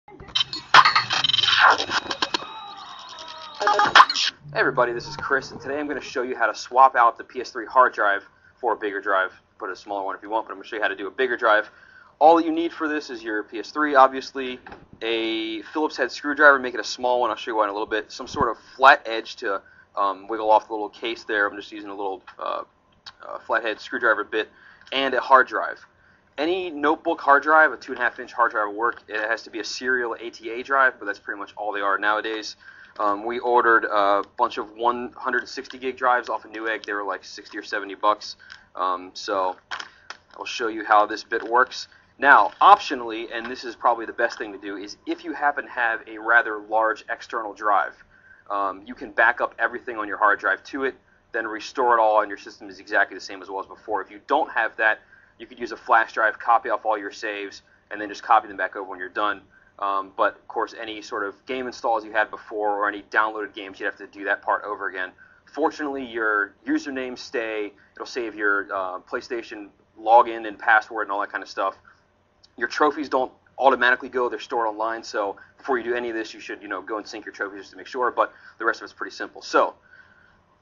Hey everybody, this is Chris, and today I'm going to show you how to swap out the PS3 hard drive for a bigger drive. Put a smaller one if you want, but I'm going to show you how to do a bigger drive. All that you need for this is your PS3, obviously, a Phillips head screwdriver, make it a small one, I'll show you why in a little bit, some sort of flat edge to wiggle off the little case there. I'm just using a little flathead screwdriver bit, and a hard drive. Any notebook hard drive, a 2.5-inch hard drive will work. It has to be a serial ATA drive, but that's pretty much all they are nowadays. We ordered a bunch of 160 gig drives off of Newegg. They were like 60 or 70 bucks. So I'll show you how this bit works. Now, optionally, and this is probably the best thing to do, is if you happen to have a rather large external drive, you can back up everything on your hard drive to it, then restore it all, and your system is exactly the same as it was before. If you don't have that, you could use a flash drive, copy off all your saves, and then just copy them back over when you're done. But, of course, any sort of game installs you had before or any downloaded games, you'd have to do that part over again. Fortunately, your usernames stay. It'll save your PlayStation login and password and all that kind of stuff. Your trophies don't automatically go. They're stored online, so before you do any of this, you should go and sync your trophies just to make sure, but the rest of it's pretty simple. So,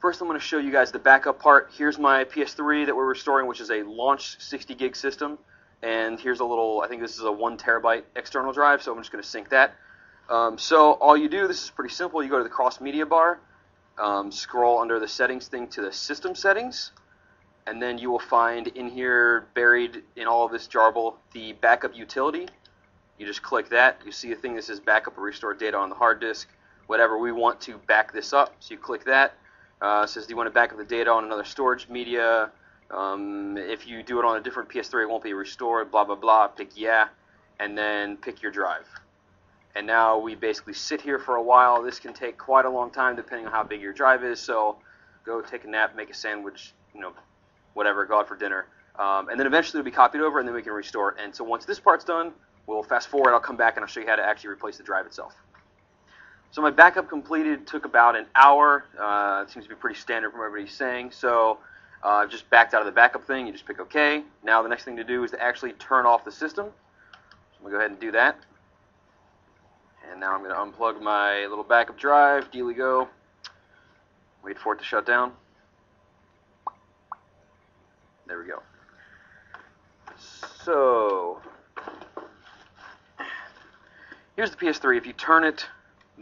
first I'm going to show you guys the backup part. Here's my PS3 that we're restoring, which is a launch 60 gig system. And here's a little, I think this is a 1 terabyte external drive, so I'm just going to sync that. So all you do, this is pretty simple, you go to the cross media bar, scroll under the settings thing to the system settings, and then you will find in here, buried in all of this jarble, the backup utility. You just click that, you see a thing that says backup or restore data on the hard disk, whatever. We want to back this up, so you click that. It says, do you want to back up the data on another storage media? If you do it on a different PS3, it won't be restored, blah, blah, blah. Pick yeah, and then pick your drive. And now we basically sit here for a while. This can take quite a long time depending on how big your drive is, so go take a nap, make a sandwich, whatever, go out for dinner. And then eventually it'll be copied over, and then we can restore it. And so once this part's done, we'll fast forward. I'll come back and I'll show you how to actually replace the drive itself. So my backup completed, took about an hour. It seems to be pretty standard from what everybody's saying. So I've just backed out of the backup thing. You just pick OK. Now the next thing to do is to actually turn off the system. So I'm going to go ahead and do that. And now I'm going to unplug my little backup drive. Dealy go. Wait for it to shut down. There we go. So here's the PS3. If you turn it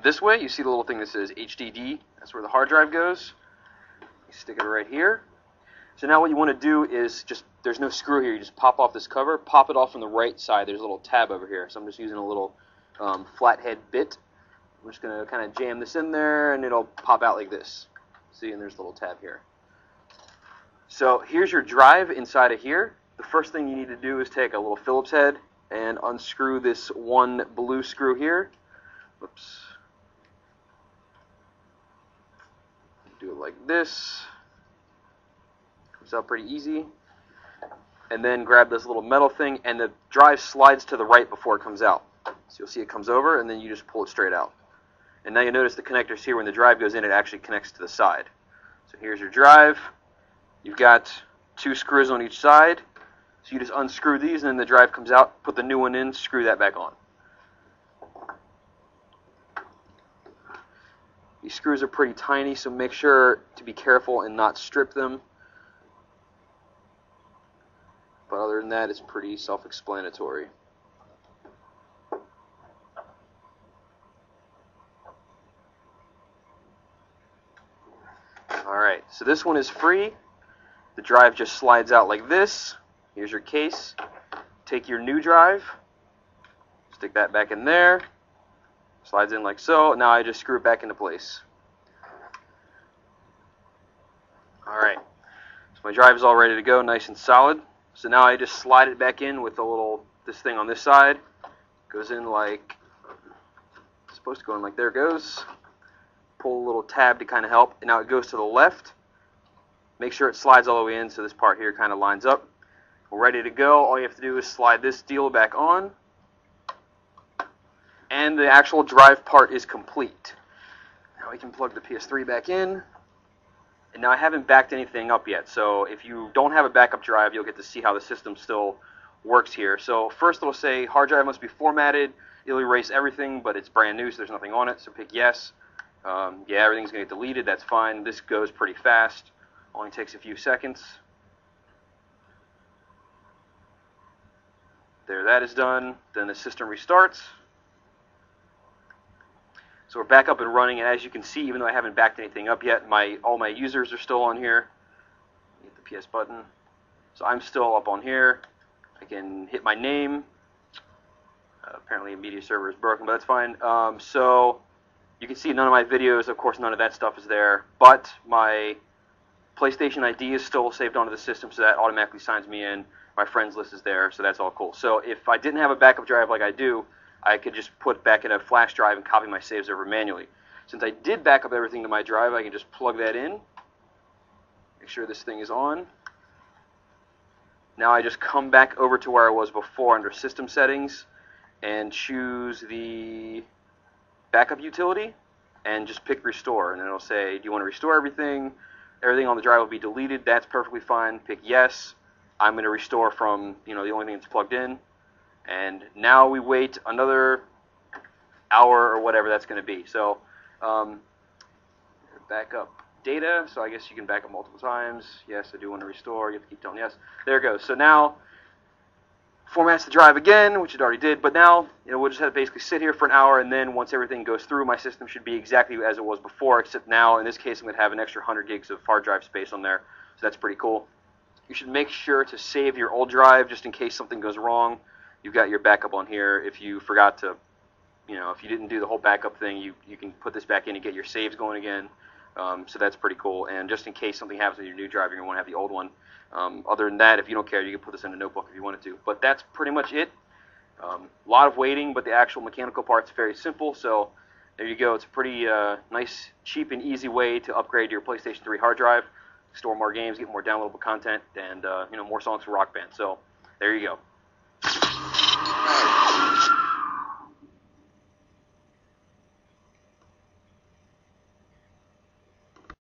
this way, you see the little thing that says HDD. That's where the hard drive goes. You stick it right here. So now what you want to do is just, there's no screw here, you just pop off this cover, pop it off on the right side. There's a little tab over here. So I'm just using a little flathead bit. I'm just going to kind of jam this in there, and it'll pop out like this. See, and there's a little tab here. So here's your drive inside of here. The first thing you need to do is take a little Phillips head and unscrew this one blue screw here. Whoops. Do it like this. Comes out pretty easy. And then grab this little metal thing, and the drive slides to the right before it comes out. So you'll see it comes over, and then you just pull it straight out. And now you notice the connectors here, when the drive goes in, it actually connects to the side. So here's your drive. You've got 2 screws on each side. So you just unscrew these, and then the drive comes out, put the new one in, screw that back on. These screws are pretty tiny, so make sure to be careful and not strip them. But other than that, it's pretty self-explanatory. Alright, so this one is free. The drive just slides out like this. Here's your case. Take your new drive, stick that back in there. Slides in like so. Now I just screw it back into place. Alright, so my drive is all ready to go, nice and solid. So now I just slide it back in with this thing on this side. Goes in like, it's supposed to go in like, there it goes. Pull a little tab to kind of help. And now it goes to the left. Make sure it slides all the way in so this part here kind of lines up. We're ready to go. All you have to do is slide this deal back on. And the actual drive part is complete. Now we can plug the PS3 back in. And now I haven't backed anything up yet, so if you don't have a backup drive, you'll get to see how the system still works here. So first it'll say hard drive must be formatted. It'll erase everything, but it's brand new, so there's nothing on it, so pick yes. Yeah, everything's going to get deleted, that's fine. This goes pretty fast, only takes a few seconds. There, that is done. Then the system restarts. So we're back up and running, and as you can see, even though I haven't backed anything up yet, all my users are still on here. Hit the PS button. So I'm still up on here. I can hit my name. Apparently a media server is broken, but that's fine. So you can see none of my videos, of course none of that stuff is there, but my PlayStation ID is still saved onto the system, so that automatically signs me in. My friends list is there, so that's all cool. So if I didn't have a backup drive like I do, I could just put back in a flash drive and copy my saves over manually. Since I did back up everything to my drive, I can just plug that in. Make sure this thing is on. Now I just come back over to where I was before under System Settings and choose the backup utility and just pick Restore. And then it'll say, do you want to restore everything? Everything on the drive will be deleted. That's perfectly fine. Pick Yes. I'm going to restore from, the only thing that's plugged in. And now we wait another hour or whatever that's going to be. So backup data. So I guess you can back up multiple times. Yes, I do want to restore. You have to keep telling yes. There it goes. So now formats the drive again, which it already did. But now we'll just have to basically sit here for an hour, and then once everything goes through, my system should be exactly as it was before, except now in this case I'm going to have an extra 100 gigs of hard drive space on there. So that's pretty cool. You should make sure to save your old drive just in case something goes wrong. You've got your backup on here. If you forgot to, if you didn't do the whole backup thing, you can put this back in and get your saves going again. So that's pretty cool. And just in case something happens with your new drive, you're going to want to have the old one. Other than that, if you don't care, you can put this in a notebook if you wanted to. But that's pretty much it. A lot of waiting, but the actual mechanical part's very simple. So there you go. It's a pretty nice, cheap, and easy way to upgrade your PlayStation 3 hard drive, store more games, get more downloadable content, and more songs for Rock Band. So there you go.